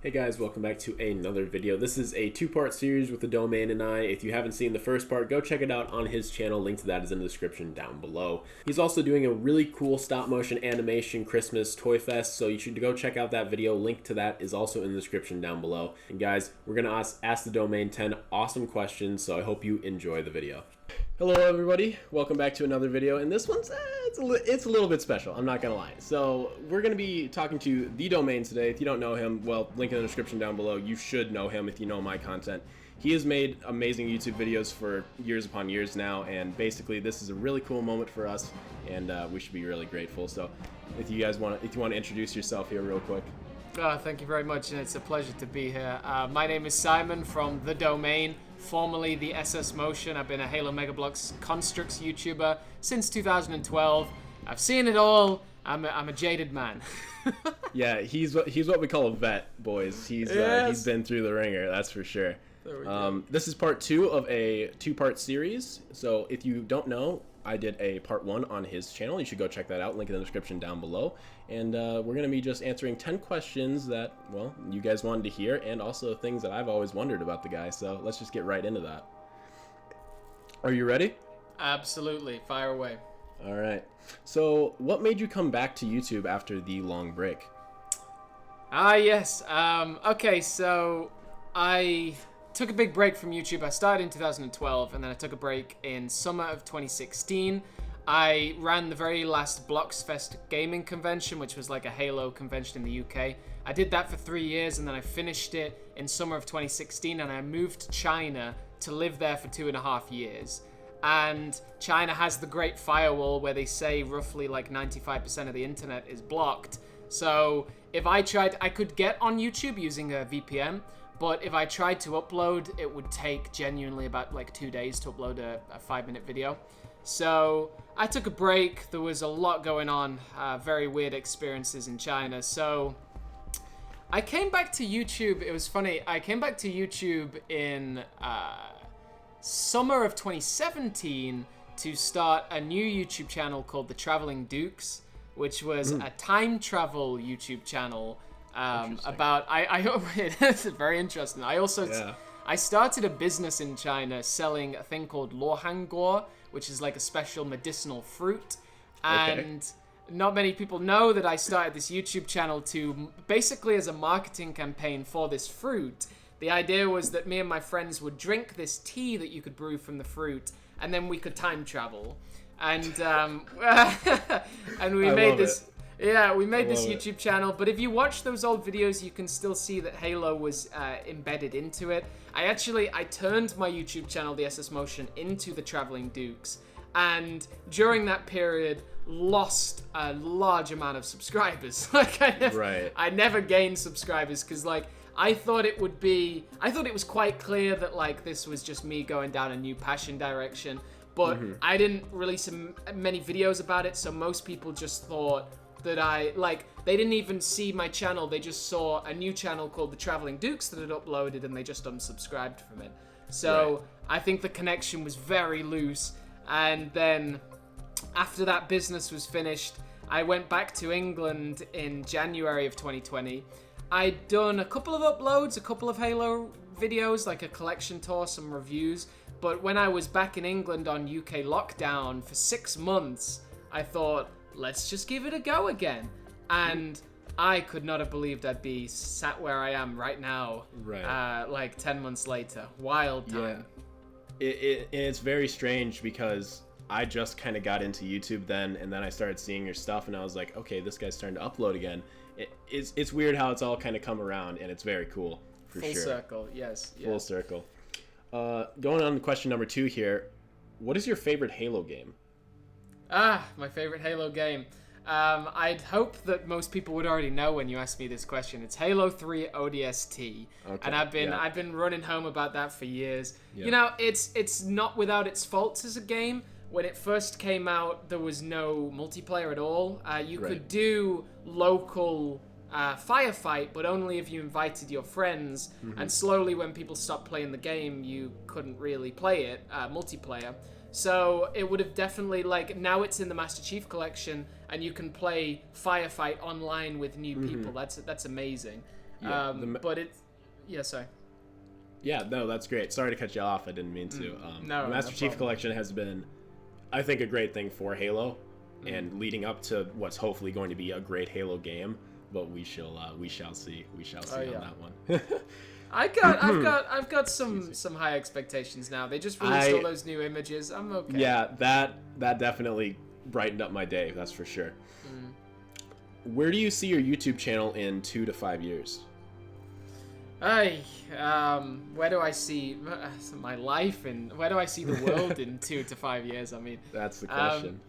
Hey guys, welcome back to another video. This is a two-part series with TheDomain and I. If you haven't seen the first part, go check it out on his channel. Link to that is in the description down below. He's also doing a really cool stop-motion animation Christmas toy fest, so you should go check out that video. Link to that is also in the description down below. And guys, we're going to ask TheDomain 10 awesome questions, so I hope you enjoy the video. Hello everybody, welcome back to another video, and this one's it's a little bit special, I'm not gonna lie. So we're gonna be talking to TheDomain today. If you don't know him, well, link in the description down below. You should know him if you know my content. He has made amazing YouTube videos for years upon years now, and basically this is a really cool moment for us, and we should be really grateful. So if you want to introduce yourself here real quick. Thank you very much, and it's a pleasure to be here. My name is Simon from TheDomain, formerly the SS Motion. I've been a Halo Megabloks Constructs YouTuber since 2012. I've seen it all. I'm a jaded man. Yeah, he's what we call a vet, boys. He's been through the ringer, that's for sure. There we go. This is part 2 of a 2-part series. So if you don't know, I did a part 1 on his channel. You should go check that out. Link in the description down below. And we're going to be just answering 10 questions that, well, you guys wanted to hear, and also things that I've always wondered about the guy. So let's just get right into that. Are you ready? Absolutely. Fire away. All right. So what made you come back to YouTube after the long break? Yes. Okay, so I took a big break from YouTube. I started in 2012, and then I took a break in summer of 2016. I ran the very last Bloksfest gaming convention, which was like a Halo convention in the UK. I did that for 3 years, and then I finished it in summer of 2016, and I moved to China to live there for 2.5 years. And China has the Great Firewall, where they say roughly like 95% of the internet is blocked. So if I tried, I could get on YouTube using a VPN, but if I tried to upload, it would take genuinely about like 2 days to upload a 5-minute video. So I took a break. There was a lot going on, very weird experiences in China. So I came back to YouTube. It was funny. I came back to YouTube in summer of 2017 to start a new YouTube channel called The Traveling Dukes, which was a time travel YouTube channel. About it's very interesting. I also I started a business in China selling a thing called Luohanguo, which is like a special medicinal fruit. And not many people know that I started this YouTube channel to basically as a marketing campaign for this fruit. The idea was that me and my friends would drink this tea that you could brew from the fruit, and then we could time travel. And and we made this. Yeah, we made this YouTube channel, but if you watch those old videos, you can still see that Halo was embedded into it. I turned my YouTube channel, the SS Motion, into the Traveling Dukes, and during that period, lost a large amount of subscribers. Like, I never gained subscribers, because, like, I thought it was quite clear that, like, this was just me going down a new passion direction, but I didn't release many videos about it, so most people just thought that they didn't even see my channel. They just saw a new channel called The Traveling Dukes that had uploaded, and they just unsubscribed from it. So I think the connection was very loose. And then after that business was finished, I went back to England in January of 2020. I'd done a couple of uploads, a couple of Halo videos, like a collection tour, some reviews. But when I was back in England on UK lockdown for 6 months, I thought, let's just give it a go again. And I could not have believed I'd be sat where I am right now, like 10 months later. Wild time. Yeah. It's very strange because I just kind of got into YouTube then, and then I started seeing your stuff, and I was like, okay, this guy's starting to upload again. It's weird how it's all kind of come around, and it's very cool, for sure. Full circle, yes. Full circle. Going on to question number 2 here. What is your favorite Halo game? My favorite Halo game. I'd hope that most people would already know when you ask me this question. It's Halo 3 ODST. Okay, and I've been running home about that for years. Yeah. You know, it's not without its faults as a game. When it first came out, there was no multiplayer at all. You could do local firefight, but only if you invited your friends. And slowly, when people stopped playing the game, you couldn't really play it multiplayer. So it would have definitely, like, now it's in the Master Chief Collection, and you can play Firefight online with new people. That's amazing. Yeah, But it's yeah, sorry. Yeah, no, that's great. Sorry to cut you off. I didn't mean to. No, the Master no Chief problem. Collection has been, I think, a great thing for Halo, and leading up to what's hopefully going to be a great Halo game. But we shall see. We shall see on that one. I've got some high expectations now. They just released all those new images. I'm okay. Yeah, that definitely brightened up my day. That's for sure. Where do you see your YouTube channel in 2 to 5 years? Where do I see my life and where do I see the world in 2 to 5 years? I mean, that's the question.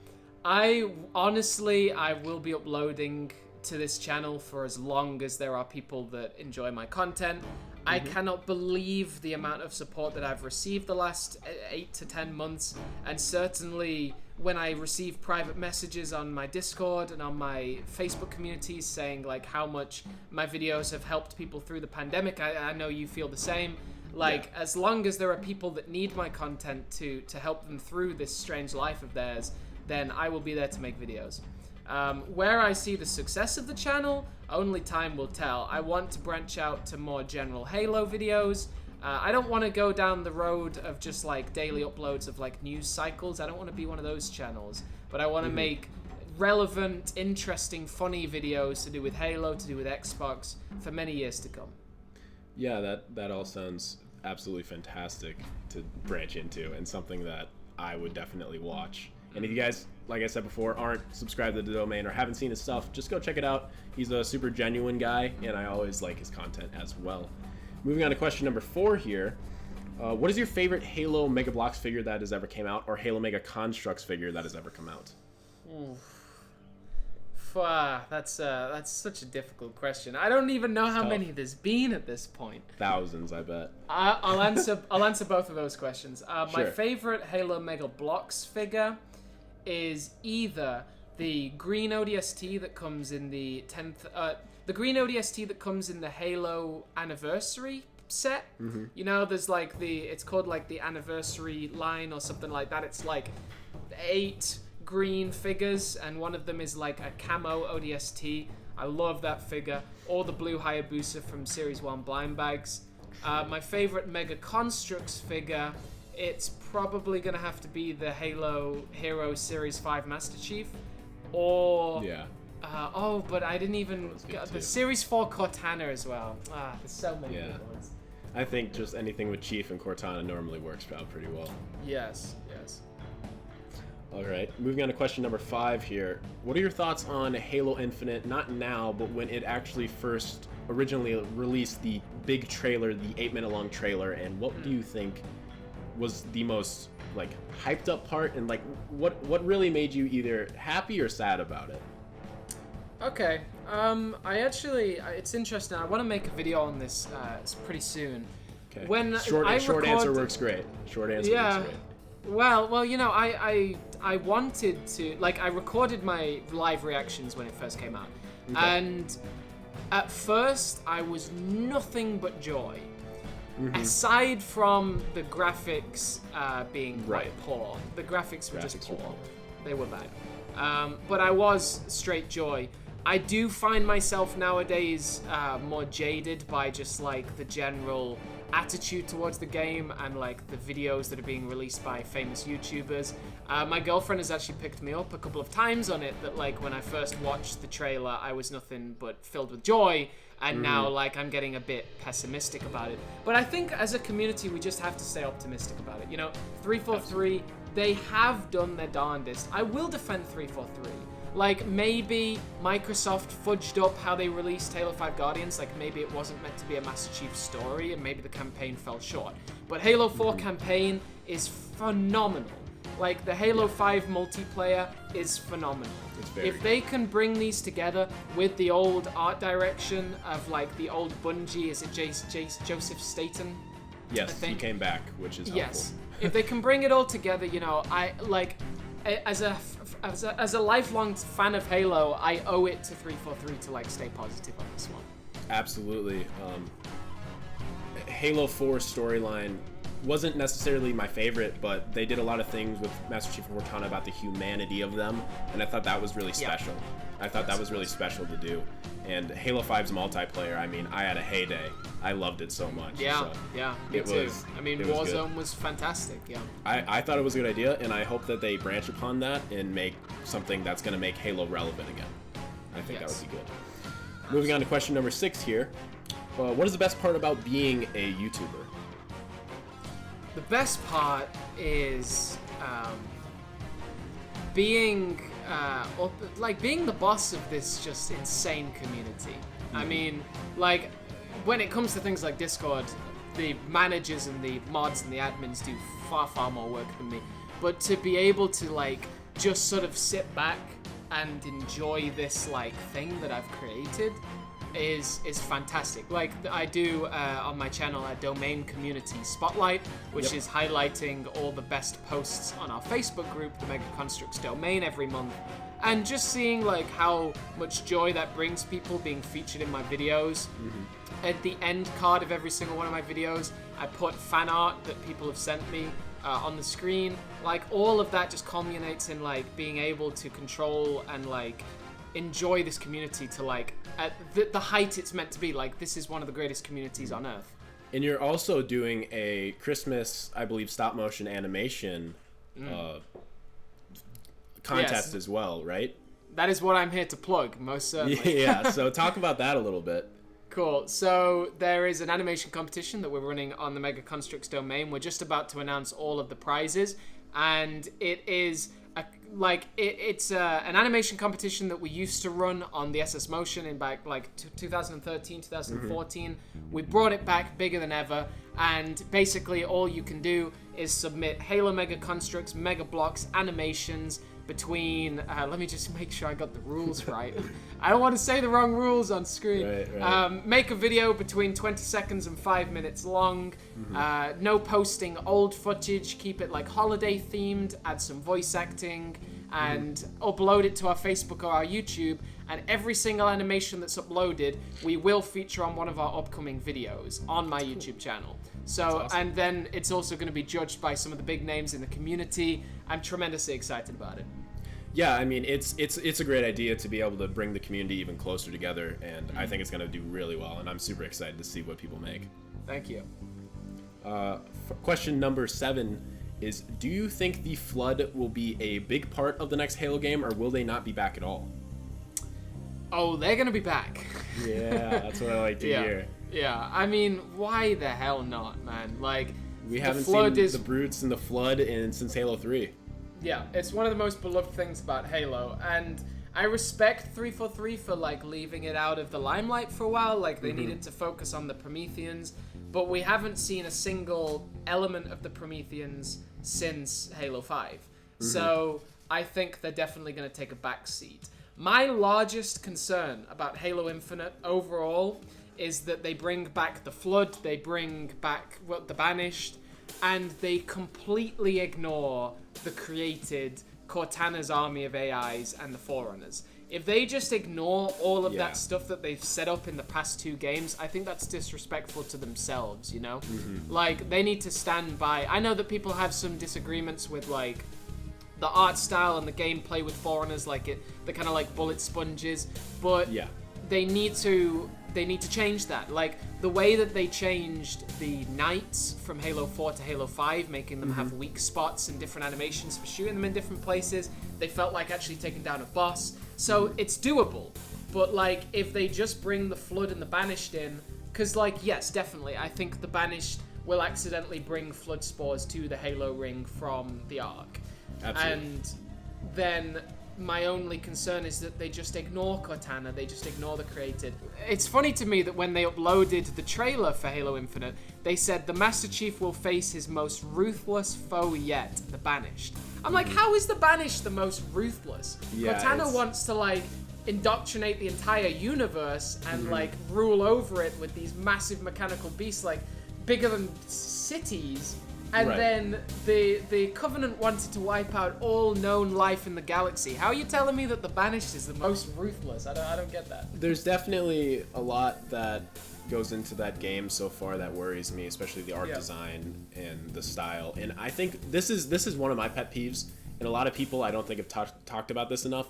I honestly will be uploading to this channel for as long as there are people that enjoy my content. I cannot believe the amount of support that I've received the last 8 to 10 months, and certainly when I receive private messages on my Discord and on my Facebook communities saying like how much my videos have helped people through the pandemic, I know you feel the same. Like, as long as there are people that need my content to help them through this strange life of theirs, then I will be there to make videos. Where I see the success of the channel, only time will tell. I want to branch out to more general Halo videos. I don't want to go down the road of just like daily uploads of like news cycles. I don't want to be one of those channels, but I want to make relevant, interesting, funny videos to do with Halo, to do with Xbox for many years to come. Yeah, that all sounds absolutely fantastic to branch into, and something that I would definitely watch. And if you guys, like I said before, aren't subscribed to TheDomain or haven't seen his stuff, just go check it out. He's a super genuine guy, and I always like his content as well. Moving on to question number 4 here. What is your favorite Halo Megabloks figure that has ever came out, or Halo Mega Constructs figure that has ever come out? That's such a difficult question. I don't even know how many there's been at this point. Thousands, I bet. I'll answer both of those questions. Sure. My favorite Halo Megabloks figure is either the green ODST that comes in the 10th, the green ODST that comes in the Halo anniversary set. You know, there's like it's called like the anniversary line or something like that. It's like 8 green figures, and one of them is like a camo ODST. I love that figure. Or the blue Hayabusa from Series 1 blind bags. My favorite Mega Constructs figure, it's probably gonna have to be the Halo Hero Series 5 Master Chief, or but I didn't even the Series 4 Cortana as well. There's so many good ones. I think just anything with Chief and Cortana normally works out pretty well. Yes. All right, moving on to question number 5 here. What are your thoughts on Halo Infinite, not now, but when it actually first originally released, the big trailer, the 8-minute long trailer, and what do you think was the most like hyped up part, and like what really made you either happy or sad about it? Okay, it's interesting. I want to make a video on this pretty soon. Okay. When short answer works great. Short answer works great. Well, you know, I wanted to, like, I recorded my live reactions when it first came out, and at first I was nothing but joy. Aside from the graphics being quite poor. The graphics were just poor. They were bad. But I was straight joy. I do find myself nowadays more jaded by just like the general attitude towards the game and like the videos that are being released by famous YouTubers. My girlfriend has actually picked me up a couple of times on it, that like when I first watched the trailer I was nothing but filled with joy, and now like I'm getting a bit pessimistic about it. But I think as a community we just have to stay optimistic about it. You know, 343, they have done their darndest. I will defend 343. Like, maybe Microsoft fudged up how they released Halo 5 Guardians. Like, maybe it wasn't meant to be a Master Chief story, and maybe the campaign fell short. But Halo 4 campaign is phenomenal. Like, the Halo 5 multiplayer is phenomenal. If they can bring these together with the old art direction of, like, the old Bungie, is it Joseph Staten? Yes, he came back, which is helpful. Yes. If they can bring it all together, you know, I, like, as a lifelong fan of Halo, I owe it to 343 to like stay positive on this one. Absolutely. Halo 4 storyline wasn't necessarily my favorite, but they did a lot of things with Master Chief and Cortana about the humanity of them, and I thought that was really special. I thought that was really special to do. And Halo 5's multiplayer, I mean, I had a heyday. I loved it so much. Yeah, so yeah, me too. I mean, Warzone good. was fantastic, yeah. I thought it was a good idea, and I hope that they branch upon that and make something that's going to make Halo relevant again. I think that would be good. Moving on to question number 6 here. What is the best part about being a YouTuber? The best part is being being the boss of this just insane community. I mean, like, when it comes to things like Discord, the managers and the mods and the admins do far more work than me. But to be able to, like, just sort of sit back and enjoy this, like, thing that I've created is fantastic. Like, I do on my channel a Domain Community Spotlight, which is highlighting all the best posts on our Facebook group, the Mega Constructs Domain, every month. And just seeing, like, how much joy that brings people being featured in my videos. At the end card of every single one of my videos, I put fan art that people have sent me on the screen. Like, all of that just culminates in, like, being able to control and, like, enjoy this community to, like, at the height it's meant to be. Like, this is one of the greatest communities on Earth. And you're also doing a Christmas, I believe, stop-motion animation contest as well, right? That is what I'm here to plug, most certainly. Yeah, so talk about that a little bit. Cool. So there is an animation competition that we're running on the Mega Constructs Domain. We're just about to announce all of the prizes, and it is it's an animation competition that we used to run on the SS Motion in back 2013, 2014. We brought it back bigger than ever, and basically all you can do is submit Halo Mega Constructs, Megabloks, animations between, let me just make sure I got the rules right. I don't want to say the wrong rules on screen. Right. Make a video between 20 seconds and 5 minutes long. No posting old footage. Keep it like holiday themed. Add some voice acting. And upload it to our Facebook or our YouTube. And every single animation that's uploaded, we will feature on one of our upcoming videos on my YouTube channel. So, awesome. And then it's also going to be judged by some of the big names in the community. I'm tremendously excited about it. Yeah, I mean, it's a great idea to be able to bring the community even closer together, and I think it's going to do really well, and I'm super excited to see what people make. Thank you. Question number 7 is, do you think the Flood will be a big part of the next Halo game, or will they not be back at all? Oh, they're going to be back. Yeah, that's what I like to hear. Yeah, I mean, why the hell not, man? Like, we haven't seen the Brutes and the Flood since Halo 3. Yeah, it's one of the most beloved things about Halo, and I respect 343 for, like, leaving it out of the limelight for a while. Like, they needed to focus on the Prometheans, but we haven't seen a single element of the Prometheans since Halo 5. So I think they're definitely going to take a back seat. My largest concern about Halo Infinite overall is that they bring back the Flood, they bring back the Banished, and they completely ignore the created Cortana's army of AIs and the Forerunners. If they just ignore all of that stuff that they've set up in the past 2 games, I think that's disrespectful to themselves, you know? Like, they need to stand by. I know that people have some disagreements with, like, the art style and the gameplay with Forerunners, like they're kind of like bullet sponges, but they need to change that. Like, the way that they changed the Knights from Halo 4 to Halo 5, making them have weak spots and different animations for shooting them in different places, they felt like actually taking down a boss. So it's doable, but, like, if they just bring the Flood and the Banished in, because, like, yes, definitely, I think the Banished will accidentally bring Flood spores to the Halo ring from the Ark. Absolutely. And then my only concern is that they just ignore Cortana, they just ignore the created. It's funny to me that when they uploaded the trailer for Halo Infinite, they said the Master Chief will face his most ruthless foe yet, the Banished. I'm like, how is the Banished the most ruthless? Cortana wants to, like, indoctrinate the entire universe and, like, rule over it with these massive mechanical beasts, like, bigger than cities. And then the Covenant wanted to wipe out all known life in the galaxy. How are you telling me that the Banished is the most ruthless? I don't get that. There's definitely a lot that goes into that game so far that worries me, especially the art design and the style. And I think this is one of my pet peeves, and a lot of people I don't think have talked about this enough,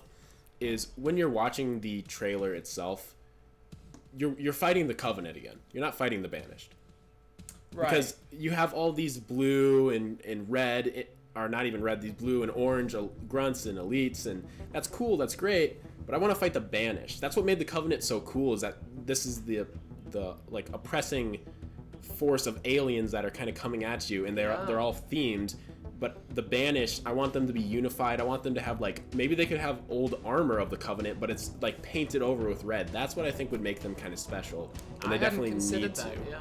is when you're watching the trailer itself, you're fighting the Covenant again. You're not fighting the Banished. Right. Because you have all these blue and red, or not even red, these blue and orange grunts and elites, and that's cool, that's great, but I want to fight the Banished. That's what made the Covenant so cool, is that this is the like oppressing force of aliens that are kind of coming at you, and they're all themed. But the Banished, I want them to be unified. I want them to have, like, maybe they could have old armor of the Covenant, but it's like painted over with red. That's what I think would make them kind of special, and they definitely need to. Yeah.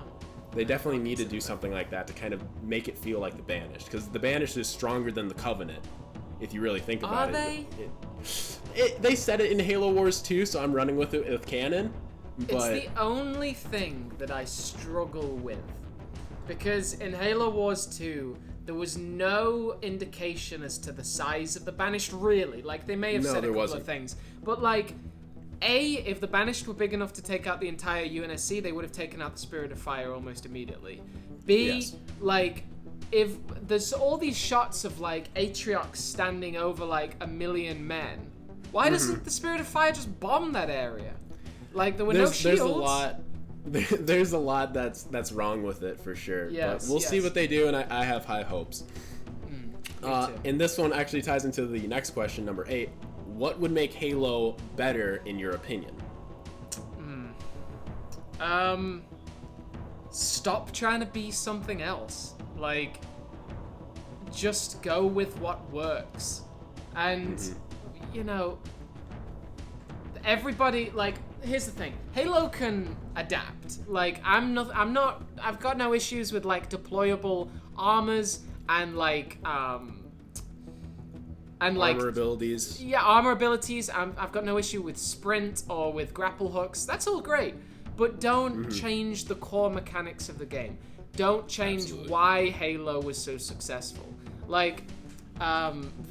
They definitely need to do something like that to kind of make it feel like the Banished, because the Banished is stronger than the Covenant, if you really think about it. They said it in Halo Wars 2, so I'm running with it with canon. But it's the only thing that I struggle with, because in Halo Wars 2, there was no indication as to the size of the Banished, really. Like, they may have said a couple of things, but like, if the Banished were big enough to take out the entire UNSC, they would have taken out the Spirit of Fire almost immediately. B, like, if there's all these shots of, like, Atriox standing over, like, 1 million men, why doesn't the Spirit of Fire just bomb that area? Like, there were no shields. There's a lot that's wrong with it, for sure. Yes, but we'll see what they do, and I have high hopes. And this one actually ties into the next question, number 8. What would make Halo better, in your opinion? Stop trying to be something else. Like, just go with what works. And, you know, everybody, like, here's the thing. Halo can adapt. Like, I've got no issues with, like, deployable armors and, like, armor abilities. Yeah, armor abilities. I've got no issue with sprint or with grapple hooks. That's all great. But don't change the core mechanics of the game. Don't change why Halo was so successful. Like,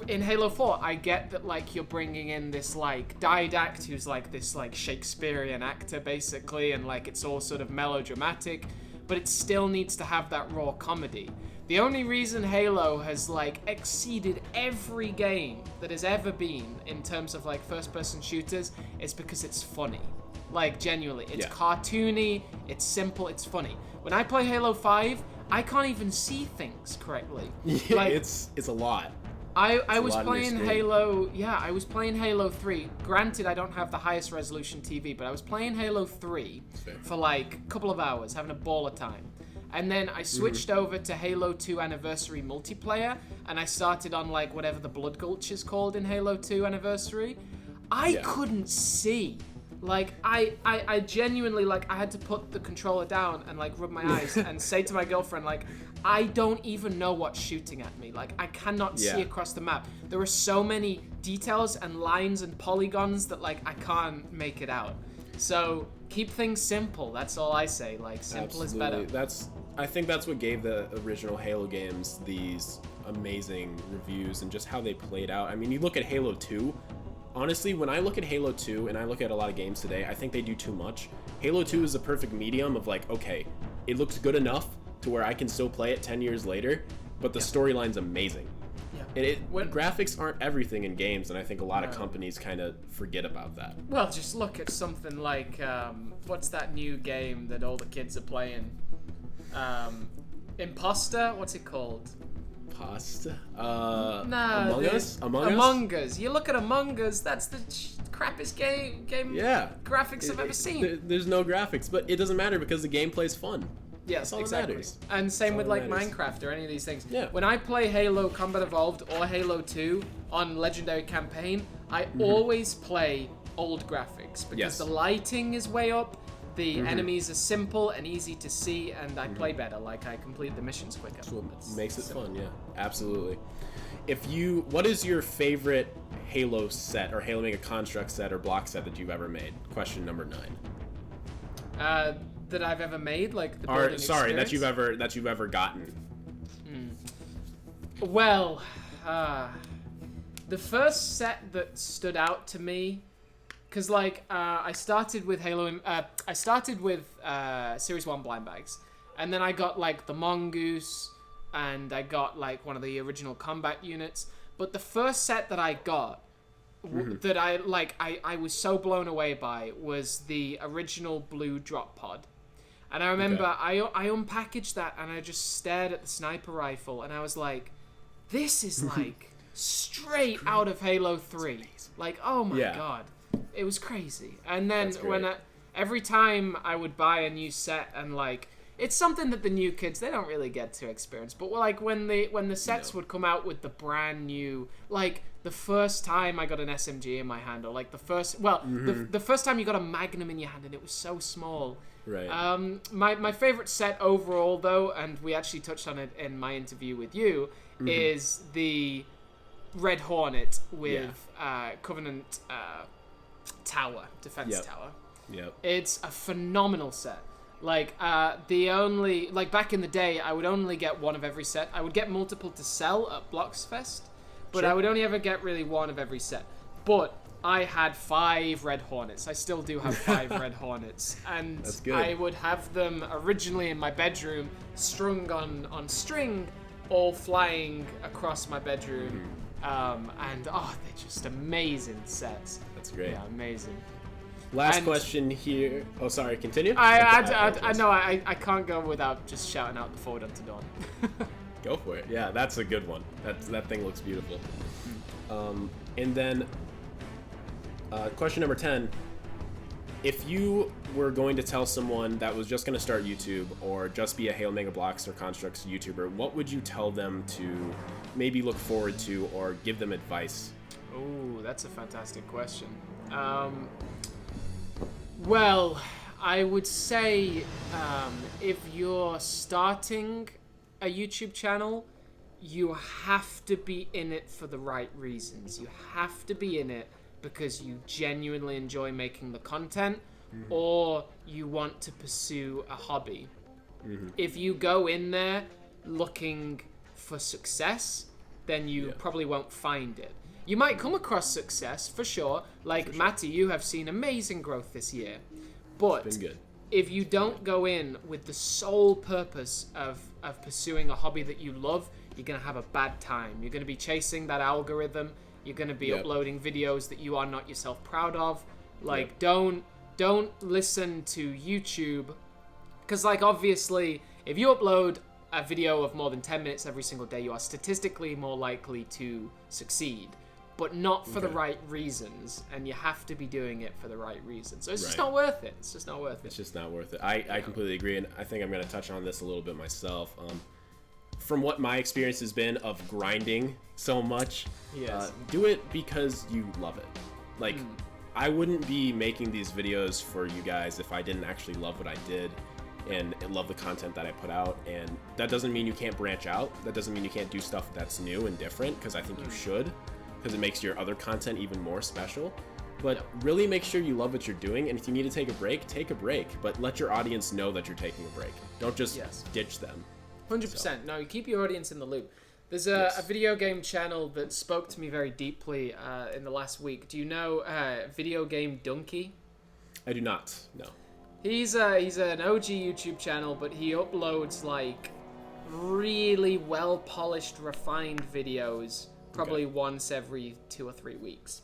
in Halo 4, I get that, like, you're bringing in this, like, Didact, who's, like, this, like, Shakespearean actor, basically, and, like, it's all sort of melodramatic, but it still needs to have that raw comedy. The only reason Halo has, like, exceeded every game that has ever been in terms of, like, first-person shooters is because it's funny. Like, genuinely. It's cartoony, it's simple, it's funny. When I play Halo 5, I can't even see things correctly. Like, it's a lot. I was playing Halo, I was playing Halo 3. Granted, I don't have the highest resolution TV, but I was playing Halo 3 for, like, a couple of hours, having a ball of time. And then I switched over to Halo 2 Anniversary multiplayer, and I started on, like, whatever the Blood Gulch is called in Halo 2 Anniversary. I couldn't see. Like, I genuinely, like, I had to put the controller down and, like, rub my eyes and say to my girlfriend, like, I don't even know what's shooting at me. Like, I cannot see across the map. There are so many details and lines and polygons that, like, I can't make it out. So, keep things simple. That's all I say. Like, simple is better. I think that's what gave the original Halo games these amazing reviews and just how they played out. I mean, you look at Halo 2. Honestly, when I look at Halo 2 and I look at a lot of games today, I think they do too much. Halo 2 is the perfect medium of, like, okay, it looks good enough to where I can still play it 10 years later, but the storyline's amazing. Graphics aren't everything in games, and I think a lot of companies kind of forget about that. Well, just look at something like, what's that new game that all the kids are playing? Imposter? What's it called? Pasta? Among Us. You look at Among Us, that's the crappiest game graphics I've ever seen. There's no graphics, but it doesn't matter because the gameplay's fun. Yes, all exactly. That matters. And same with, like, Minecraft or any of these things. Yeah. When I play Halo Combat Evolved or Halo 2 on Legendary Campaign, I always play old graphics because the lighting is way up, the enemies are simple and easy to see, and I play better. Like, I complete the missions quicker. That's what makes it fun, yeah. Absolutely. What is your favorite Halo set or Halo Mega Construct set or block set that you've ever made? Question number 9. That I've ever made, like the building experience? that you've ever gotten. Well, the first set that stood out to me, because, like, I started with Series 1 blind bags, and then I got, like, the Mongoose, and I got, like, one of the original combat units. But the first set that I got that I was so blown away by was the original blue drop pod. And I remember I unpackaged that and I just stared at the sniper rifle and I was like, this is like straight out of Halo 3. Like, oh my god. It was crazy. And then every time I would buy a new set and like, it's something that the new kids, they don't really get to experience. But like when the sets would come out with the brand new, like the first time I got an SMG in my hand, or like the first time you got a Magnum in your hand and it was so small. Right. My favorite set overall, though, and we actually touched on it in my interview with you, is the Red Hornet with Covenant Defense Tower. Yep. It's a phenomenal set. Like back in the day, I would only get one of every set. I would get multiple to sell at Bloksfest, but I would only ever get really one of every set. But I had 5 Red Hornets. I still do have 5 Red Hornets. And I would have them originally in my bedroom, strung on string, all flying across my bedroom. And they're just amazing sets. That's great. Yeah, amazing. Last question here. Oh, sorry. Continue. I know I can't go without just shouting out the Forward Unto Dawn. Go for it. Yeah, that's a good one. That thing looks beautiful. And then question number 10. If you were going to tell someone that was just going to start YouTube or just be a Halo Megabloks or Constructs YouTuber, what would you tell them to maybe look forward to or give them advice? Oh, that's a fantastic question. Well, I would say if you're starting a YouTube channel, you have to be in it for the right reasons. You have to be in it because you genuinely enjoy making the content or you want to pursue a hobby. If you go in there looking for success, then you probably won't find it. You might come across success, for sure. Like, Matty, you have seen amazing growth this year. But been good. If you don't go in with the sole purpose of pursuing a hobby that you love, you're going to have a bad time. You're going to be chasing that algorithm. You're going to be uploading videos that you are not yourself proud of. Like, don't listen to YouTube. Because, like, obviously, if you upload a video of more than 10 minutes every single day, you are statistically more likely to succeed. But not for the right reasons, and you have to be doing it for the right reasons. So it's just not worth it. It's just not worth it. It's just not worth it. I completely agree, and I think I'm going to touch on this a little bit myself. From what my experience has been of grinding so much, do it because you love it. Like, I wouldn't be making these videos for you guys if I didn't actually love what I did and love the content that I put out. And that doesn't mean you can't branch out. That doesn't mean you can't do stuff that's new and different, because I think you should. Because it makes your other content even more special. But really make sure you love what you're doing, and if you need to take a break, but let your audience know that you're taking a break. Don't just ditch them. 100%. No, you keep your audience in the loop. There's a video game channel that spoke to me very deeply in the last week. Do you know Video Game Donkey? I do not, no. He's an OG YouTube channel, but he uploads like really well-polished, refined videos probably once every 2 or 3 weeks.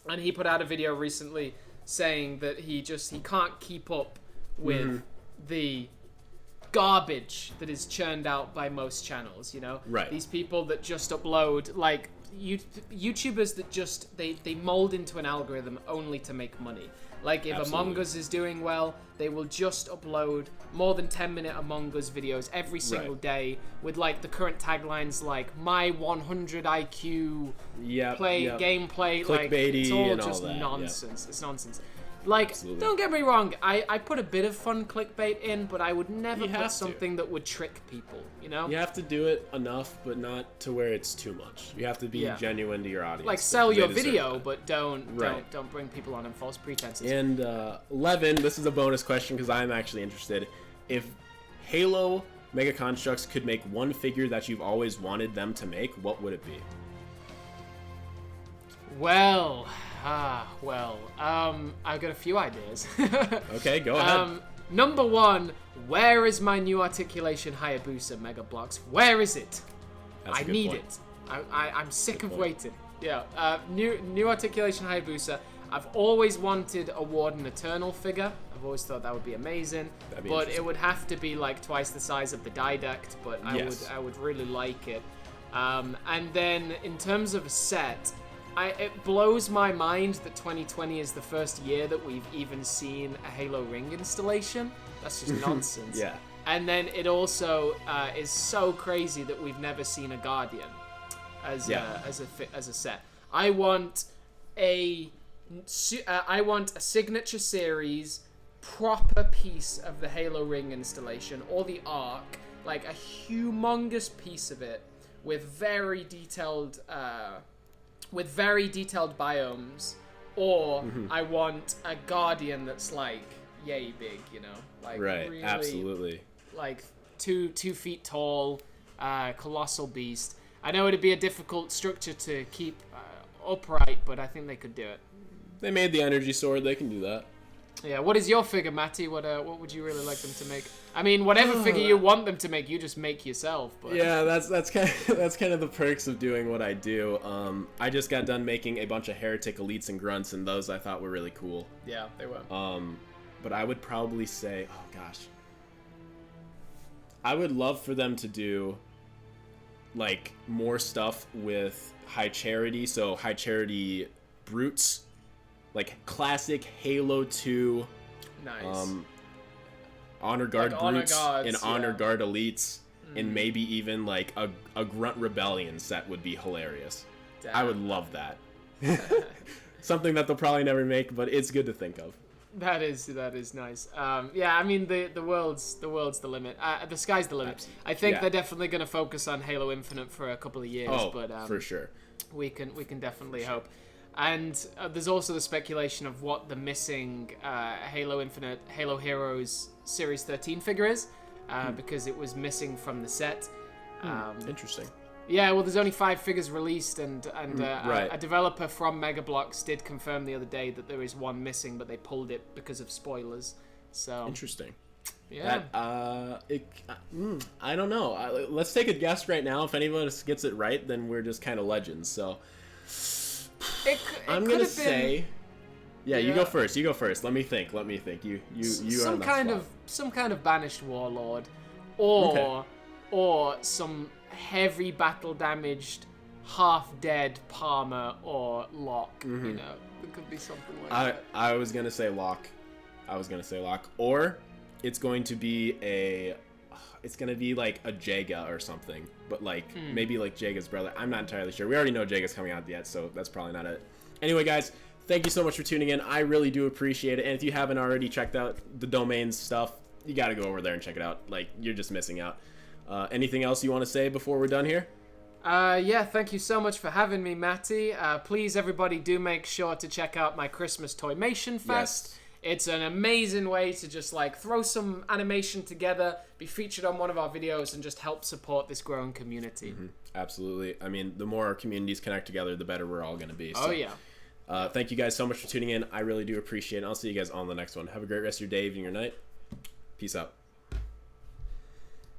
And he put out a video recently saying that he can't keep up with the garbage that is churned out by most channels, you know? Right. These people that just upload, like, YouTubers that just, they mold into an algorithm only to make money. Like, if Among Us is doing well, they will just upload more than 10-minute Among Us videos every single day with, like, the current taglines like, my 100 IQ gameplay. Like, it's all just nonsense. It's nonsense. Like, don't get me wrong, I put a bit of fun clickbait in, but I would never put something that would trick people, you know? You have to do it enough, but not to where it's too much. You have to be genuine to your audience. Like, sell your video, but don't bring people on false pretenses. And 11, this is a bonus question because I'm actually interested. If Halo Mega Constructs could make one figure that you've always wanted them to make, what would it be? Well, I've got a few ideas. Okay, go ahead. Number 1, where is my new articulation Hayabusa Megabloks? Where is it? I need it. I'm sick of waiting. Yeah. New articulation Hayabusa. I've always wanted a Warden Eternal figure. I've always thought that would be amazing. But it would have to be like twice the size of the Didact, but I would really like it. And then in terms of a set, it blows my mind that 2020 is the first year that we've even seen a Halo Ring installation. That's just nonsense. Yeah. And then it also is so crazy that we've never seen a Guardian as a set. I want a signature series proper piece of the Halo Ring installation or the Arc, like a humongous piece of it with very detailed biomes, or I want a Guardian that's like yay big, you know, like really, absolutely, like 2 feet tall, colossal beast. I know it'd be a difficult structure to keep upright, but I think they could do it. They made the energy sword. They can do that. Yeah. What is your figure, Matty? What would you really like them to make? I mean, whatever figure you want them to make, you just make yourself. But yeah, that's kind of the perks of doing what I do. I just got done making a bunch of heretic elites and grunts, and those I thought were really cool. Yeah, they were. But I would probably say, oh gosh, I would love for them to do like more stuff with High Charity. So High Charity brutes, like classic Halo 2. Nice. Honor Guard like brutes Honor and Honor Guard elites, Mm. and maybe even like a Grunt Rebellion set would be hilarious. Damn. I would love that. Something that they'll probably never make, but it's good to think of. That is nice. Yeah, I mean the world's the limit. The sky's the limit. Absolutely. I think Yeah. they're definitely going to focus on Halo Infinite for a couple of years. Oh, but for sure. we can definitely hope. And there's also the speculation of what the missing Halo Infinite, Halo Heroes Series 13 figure is, because it was missing from the set. Interesting. Yeah, well, there's only 5 figures released, and right. a developer from Megabloks did confirm the other day that there is one missing, but they pulled it because of spoilers. So Interesting. yeah, I don't know. Let's take a guess right now. If anyone else gets it right, then we're just kind of legends. So I'm gonna say, yeah, you go first. You go first. Let me think. You are on that some kind of banished warlord, or some heavy battle damaged, half dead Palmer or Locke. You know, it could be something like that. I was gonna say Locke. Or it's going to be like a Jaga or something, but like maybe like Jaga's brother. I'm not entirely sure. We already know Jaga's coming out yet, so that's probably not it. Anyway, guys, thank you so much for tuning in. I really do appreciate it. And if you haven't already checked out the Domain stuff, you got to go over there and check it out. Like, you're just missing out. Anything else you want to say before we're done here? Yeah, thank you so much for having me, Matty. Please, everybody, do make sure to check out my Christmas Toymation Fest. Yes. It's an amazing way to just like throw some animation together, be featured on one of our videos, and just help support this growing community. Absolutely. I mean, the more our communities connect together, the better we're all going to be. Oh, yeah. Thank you guys so much for tuning in. I really do appreciate it. I'll see you guys on the next one. Have a great rest of your day, evening, or night. Peace out.